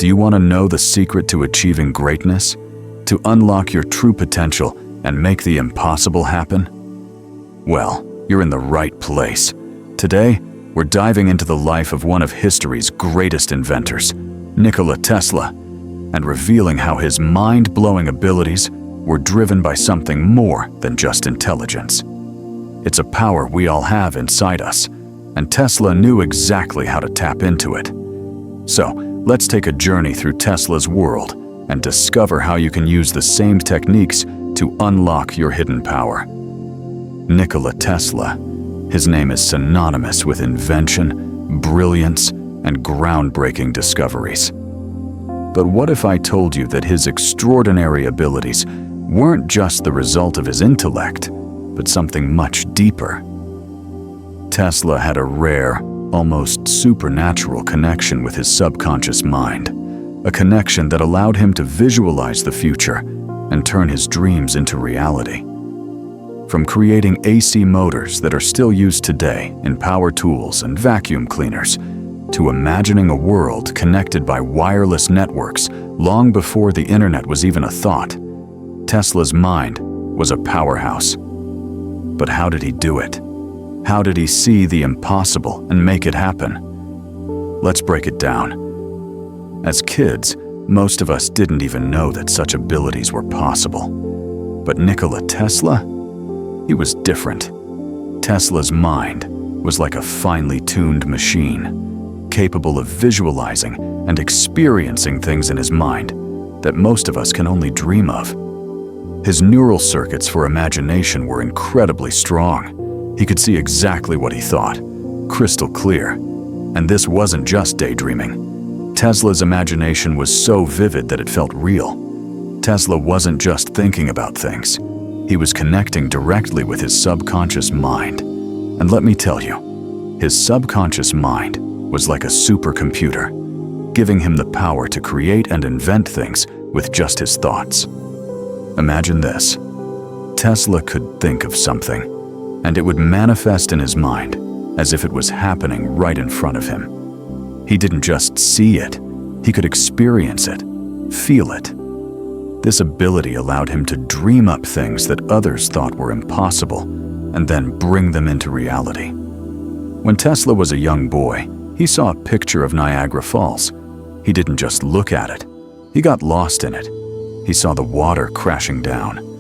Do you want to know the secret to achieving greatness? To unlock your true potential and make the impossible happen? Well, you're in the right place. Today, we're diving into the life of one of history's greatest inventors, Nikola Tesla, and revealing how his mind-blowing abilities were driven by something more than just intelligence. It's a power we all have inside us, and Tesla knew exactly how to tap into it. So, let's take a journey through Tesla's world and discover how you can use the same techniques to unlock your hidden power. Nikola Tesla. His name is synonymous with invention, brilliance, and groundbreaking discoveries. But what if I told you that his extraordinary abilities weren't just the result of his intellect, but something much deeper? Tesla had a rare, almost supernatural connection with his subconscious mind, a connection that allowed him to visualize the future and turn his dreams into reality. From creating AC motors that are still used today in power tools and vacuum cleaners, to imagining a world connected by wireless networks long before the internet was even a thought, Tesla's mind was a powerhouse. But how did he do it? How did he see the impossible and make it happen? Let's break it down. As kids, most of us didn't even know that such abilities were possible. But Nikola Tesla? He was different. Tesla's mind was like a finely tuned machine, capable of visualizing and experiencing things in his mind that most of us can only dream of. His neural circuits for imagination were incredibly strong. He could see exactly what he thought, crystal clear. And this wasn't just daydreaming. Tesla's imagination was so vivid that it felt real. Tesla wasn't just thinking about things. He was connecting directly with his subconscious mind. And let me tell you, his subconscious mind was like a supercomputer, giving him the power to create and invent things with just his thoughts. Imagine this. Tesla could think of something, and it would manifest in his mind as if it was happening right in front of him. He didn't just see it, he could experience it, feel it. This ability allowed him to dream up things that others thought were impossible, and then bring them into reality. When Tesla was a young boy, he saw a picture of Niagara Falls. He didn't just look at it, he got lost in it. He saw the water crashing down.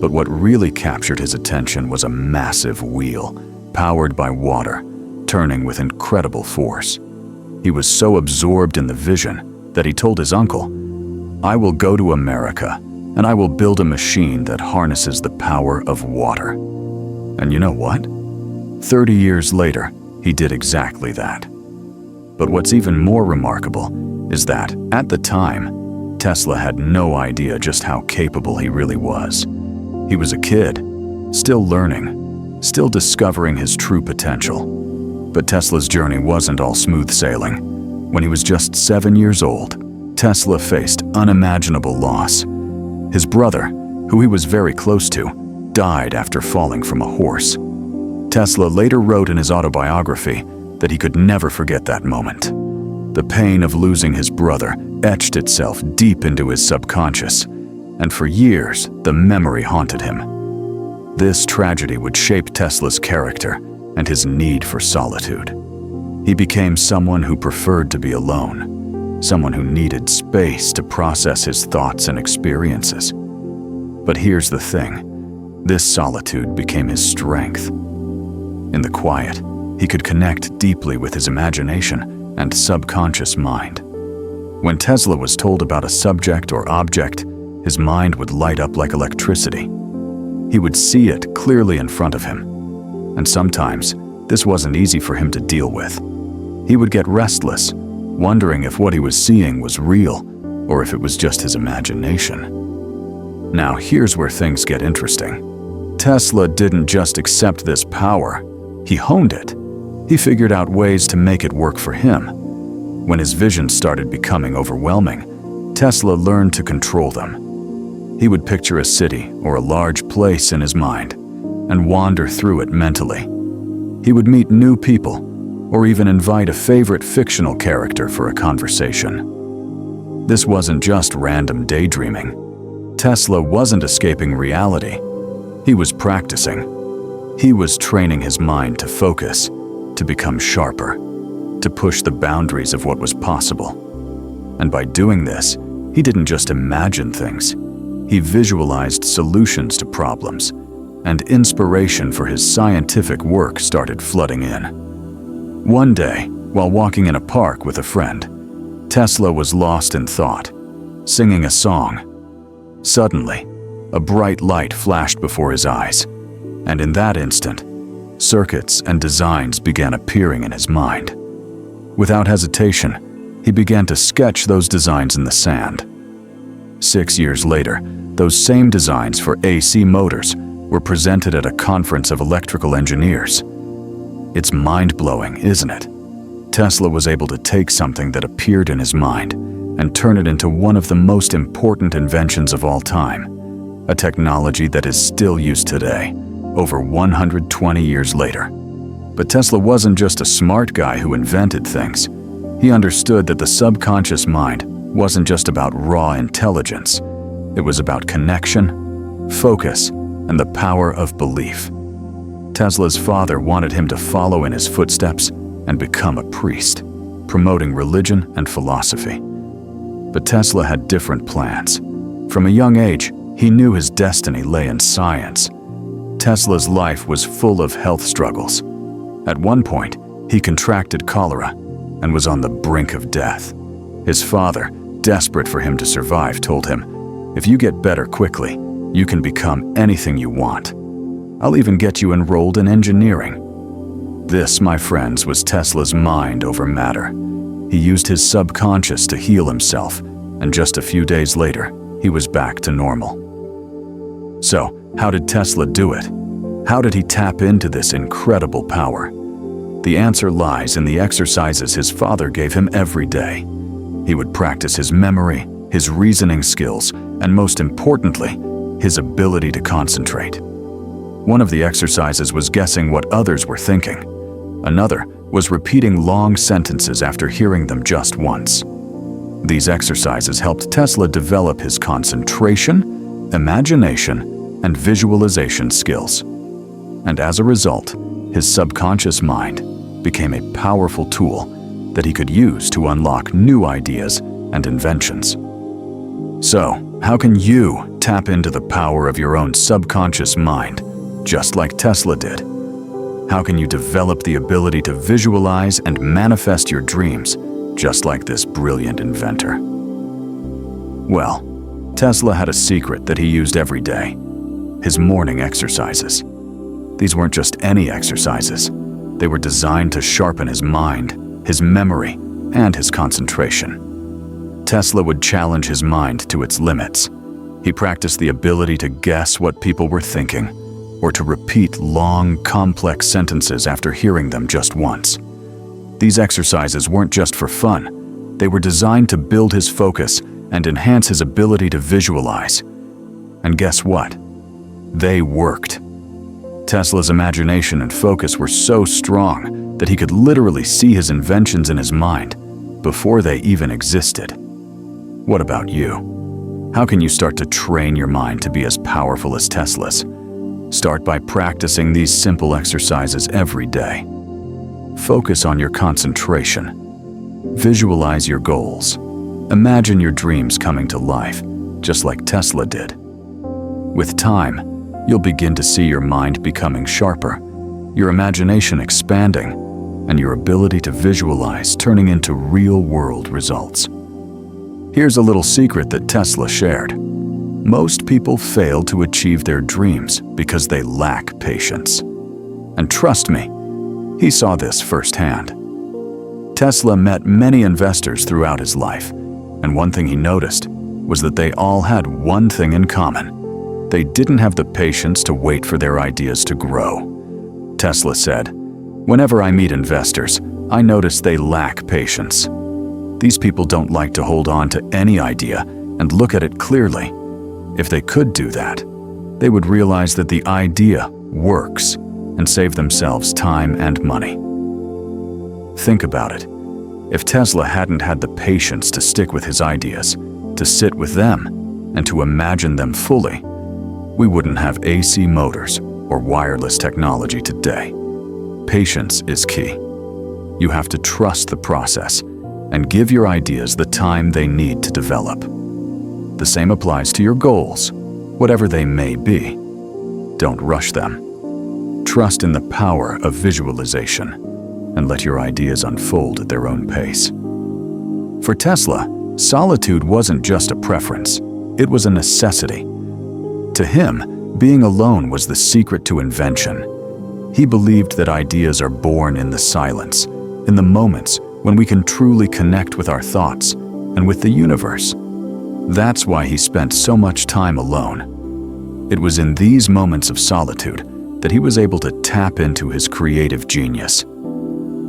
But what really captured his attention was a massive wheel, powered by water, turning with incredible force. He was so absorbed in the vision that he told his uncle, "I will go to America, and I will build a machine that harnesses the power of water." And you know what? 30 years later, he did exactly that. But what's even more remarkable is that, at the time, Tesla had no idea just how capable he really was. He was a kid, still learning, still discovering his true potential. But Tesla's journey wasn't all smooth sailing. When he was just 7 years old, Tesla faced unimaginable loss. His brother, who he was very close to, died after falling from a horse. Tesla later wrote in his autobiography that he could never forget that moment. The pain of losing his brother etched itself deep into his subconscious, and for years, the memory haunted him. This tragedy would shape Tesla's character and his need for solitude. He became someone who preferred to be alone, someone who needed space to process his thoughts and experiences. But here's the thing, this solitude became his strength. In the quiet, he could connect deeply with his imagination and subconscious mind. When Tesla was told about a subject or object, his mind would light up like electricity. He would see it clearly in front of him. And sometimes, this wasn't easy for him to deal with. He would get restless, wondering if what he was seeing was real or if it was just his imagination. Now here's where things get interesting. Tesla didn't just accept this power, he honed it. He figured out ways to make it work for him. When his visions started becoming overwhelming, Tesla learned to control them. He would picture a city or a large place in his mind and wander through it mentally. He would meet new people or even invite a favorite fictional character for a conversation. This wasn't just random daydreaming. Tesla wasn't escaping reality. He was practicing. He was training his mind to focus, to become sharper, to push the boundaries of what was possible. And by doing this, he didn't just imagine things. He visualized solutions to problems, and inspiration for his scientific work started flooding in. One day, while walking in a park with a friend, Tesla was lost in thought, singing a song. Suddenly, a bright light flashed before his eyes, and in that instant, circuits and designs began appearing in his mind. Without hesitation, he began to sketch those designs in the sand. 6 years later, those same designs for AC motors were presented at a conference of electrical engineers. It's mind-blowing, isn't it? Tesla was able to take something that appeared in his mind and turn it into one of the most important inventions of all time, a technology that is still used today, over 120 years later. But Tesla wasn't just a smart guy who invented things. He understood that the subconscious mind wasn't just about raw intelligence. It was about connection, focus, and the power of belief. Tesla's father wanted him to follow in his footsteps and become a priest, promoting religion and philosophy. But Tesla had different plans. From a young age, he knew his destiny lay in science. Tesla's life was full of health struggles. At one point, he contracted cholera and was on the brink of death. His father, desperate for him to survive, told him, "If you get better quickly, you can become anything you want. I'll even get you enrolled in engineering." This, my friends, was Tesla's mind over matter. He used his subconscious to heal himself, and just a few days later, he was back to normal. So, how did Tesla do it? How did he tap into this incredible power? The answer lies in the exercises his father gave him every day. He would practice his memory, his reasoning skills, and most importantly, his ability to concentrate. One of the exercises was guessing what others were thinking. Another was repeating long sentences after hearing them just once. These exercises helped Tesla develop his concentration, imagination, and visualization skills. And as a result, his subconscious mind became a powerful tool that he could use to unlock new ideas and inventions. So, how can you tap into the power of your own subconscious mind, just like Tesla did? How can you develop the ability to visualize and manifest your dreams, just like this brilliant inventor? Well, Tesla had a secret that he used every day: his morning exercises. These weren't just any exercises. They were designed to sharpen his mind, his memory, and his concentration. Tesla would challenge his mind to its limits. He practiced the ability to guess what people were thinking, or to repeat long, complex sentences after hearing them just once. These exercises weren't just for fun. They were designed to build his focus and enhance his ability to visualize. And guess what? They worked. Tesla's imagination and focus were so strong that he could literally see his inventions in his mind before they even existed. What about you? How can you start to train your mind to be as powerful as Tesla's? Start by practicing these simple exercises every day. Focus on your concentration. Visualize your goals. Imagine your dreams coming to life, just like Tesla did. With time, you'll begin to see your mind becoming sharper, your imagination expanding, and your ability to visualize turning into real-world results. Here's a little secret that Tesla shared. Most people fail to achieve their dreams because they lack patience. And trust me, he saw this firsthand. Tesla met many investors throughout his life, and one thing he noticed was that they all had one thing in common. They didn't have the patience to wait for their ideas to grow. Tesla said, "Whenever I meet investors, I notice they lack patience. These people don't like to hold on to any idea and look at it clearly. If they could do that, they would realize that the idea works and save themselves time and money." Think about it. If Tesla hadn't had the patience to stick with his ideas, to sit with them, and to imagine them fully, we wouldn't have AC motors or wireless technology today. Patience is key. You have to trust the process and give your ideas the time they need to develop. The same applies to your goals, whatever they may be. Don't rush them. Trust in the power of visualization and let your ideas unfold at their own pace. For Tesla, solitude wasn't just a preference, it was a necessity. To him, being alone was the secret to invention. He believed that ideas are born in the silence, in the moments when we can truly connect with our thoughts and with the universe. That's why he spent so much time alone. It was in these moments of solitude that he was able to tap into his creative genius.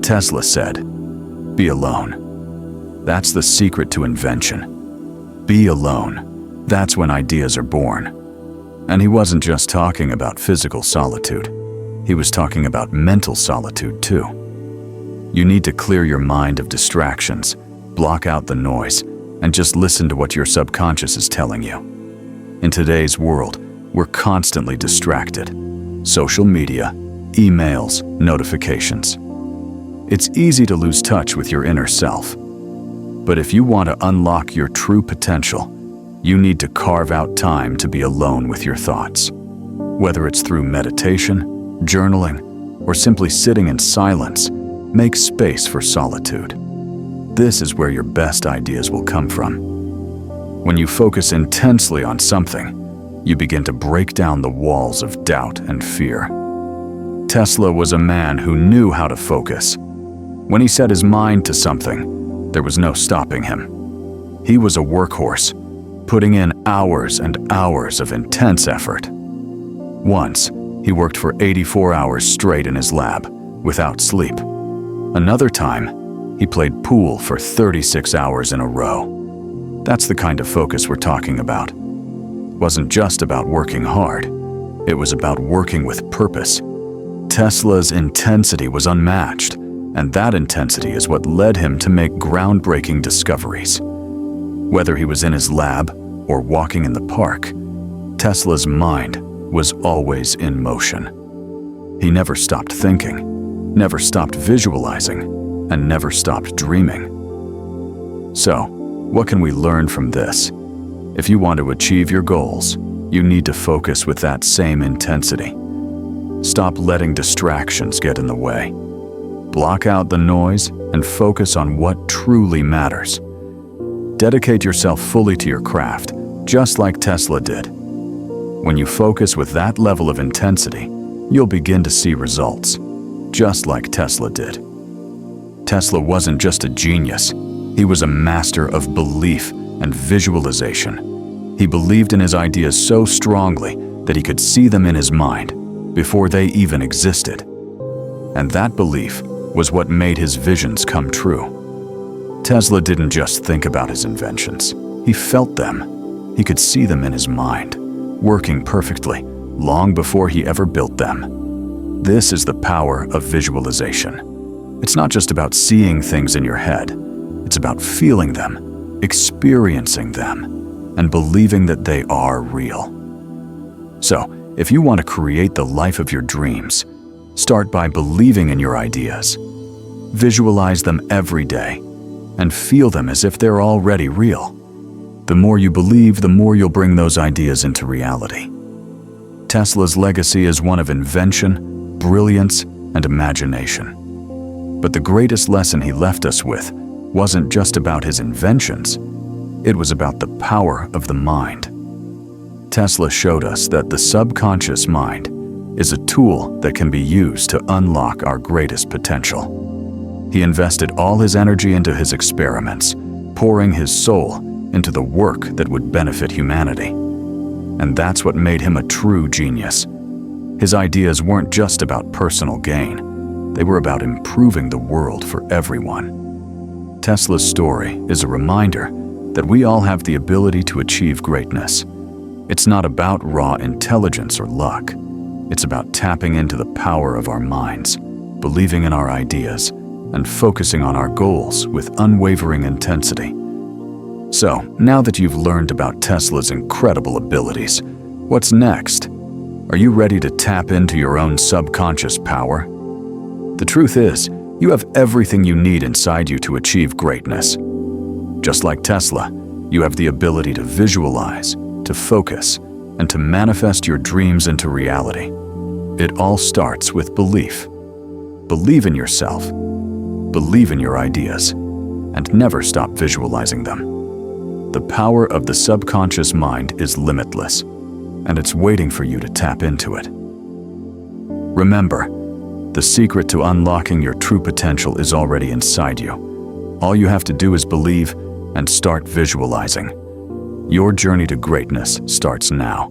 Tesla said, "Be alone. That's the secret to invention. Be alone. That's when ideas are born." And he wasn't just talking about physical solitude. He was talking about mental solitude too. You need to clear your mind of distractions, block out the noise, and just listen to what your subconscious is telling you. In today's world, we're constantly distracted. Social media, emails, notifications. It's easy to lose touch with your inner self. But if you want to unlock your true potential, you need to carve out time to be alone with your thoughts. Whether it's through meditation, journaling, or simply sitting in silence, make space for solitude. This is where your best ideas will come from. When you focus intensely on something, you begin to break down the walls of doubt and fear. Tesla was a man who knew how to focus. When he set his mind to something, there was no stopping him. He was a workhorse, putting in hours and hours of intense effort. Once, he worked for 84 hours straight in his lab, without sleep. Another time, he played pool for 36 hours in a row. That's the kind of focus we're talking about. It wasn't just about working hard. It was about working with purpose. Tesla's intensity was unmatched, and that intensity is what led him to make groundbreaking discoveries. Whether he was in his lab or walking in the park, Tesla's mind was always in motion. He never stopped thinking, never stopped visualizing, and never stopped dreaming. So, what can we learn from this? If you want to achieve your goals, you need to focus with that same intensity. Stop letting distractions get in the way. Block out the noise and focus on what truly matters. Dedicate yourself fully to your craft, just like Tesla did. When you focus with that level of intensity, you'll begin to see results, just like Tesla did. Tesla wasn't just a genius, he was a master of belief and visualization. He believed in his ideas so strongly that he could see them in his mind before they even existed. And that belief was what made his visions come true. Tesla didn't just think about his inventions, he felt them. He could see them in his mind, working perfectly, long before he ever built them. This is the power of visualization. It's not just about seeing things in your head, it's about feeling them, experiencing them, and believing that they are real. So, if you want to create the life of your dreams, start by believing in your ideas. Visualize them every day, and feel them as if they're already real. The more you believe, the more you'll bring those ideas into reality. Tesla's legacy is one of invention, brilliance, and imagination. But the greatest lesson he left us with wasn't just about his inventions, it was about the power of the mind. Tesla showed us that the subconscious mind is a tool that can be used to unlock our greatest potential. He invested all his energy into his experiments, pouring his soul into the work that would benefit humanity. And that's what made him a true genius. His ideas weren't just about personal gain, they were about improving the world for everyone. Tesla's story is a reminder that we all have the ability to achieve greatness. It's not about raw intelligence or luck. It's about tapping into the power of our minds, believing in our ideas, and focusing on our goals with unwavering intensity. So, now that you've learned about Tesla's incredible abilities, what's next? Are you ready to tap into your own subconscious power? The truth is, you have everything you need inside you to achieve greatness. Just like Tesla, you have the ability to visualize, to focus, and to manifest your dreams into reality. It all starts with belief. Believe in yourself, believe in your ideas, and never stop visualizing them. The power of the subconscious mind is limitless, and it's waiting for you to tap into it. Remember, the secret to unlocking your true potential is already inside you. All you have to do is believe and start visualizing. Your journey to greatness starts now.